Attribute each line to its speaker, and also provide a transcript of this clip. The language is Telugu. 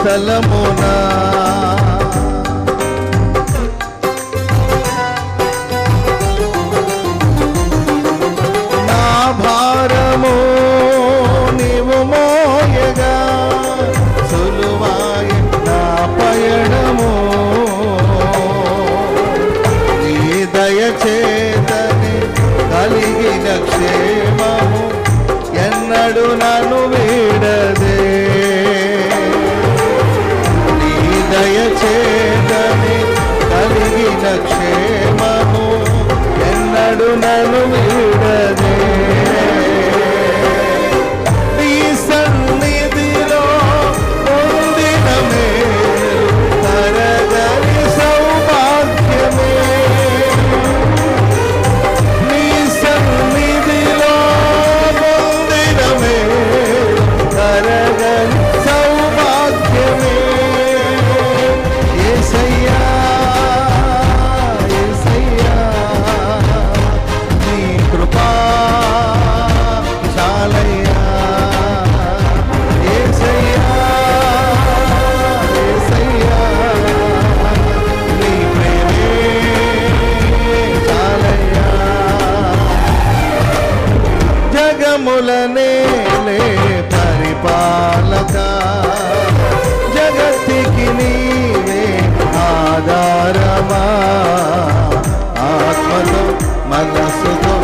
Speaker 1: స్థలమునా నా భారము నీవు మోయగా సులువాయ నా పయనము నీ దయచేతని కలిగిన క్షేమము ఎన్నడు నన్ను వీడదే నీ దయచేతని కలిగిన క్షేమము ఎన్నడు నన్ను వీడదే నీ సన్నిధిలో పొందిన మేలు తరగని సౌభాగ్యమే నీ సన్నిధిలో పొందిన మేలు తరగని సౌభాగ్యమే యేసయ్యా యేసయ్యా నీ కృపా చాలయ్యా యేసయ్యా యేసయ్యా నీ ప్రేమే చాలయ్యా జగములనేలే పరిపాలక జగత్తికి నీవే ఆధారమా ఆత్మతో మనసుతో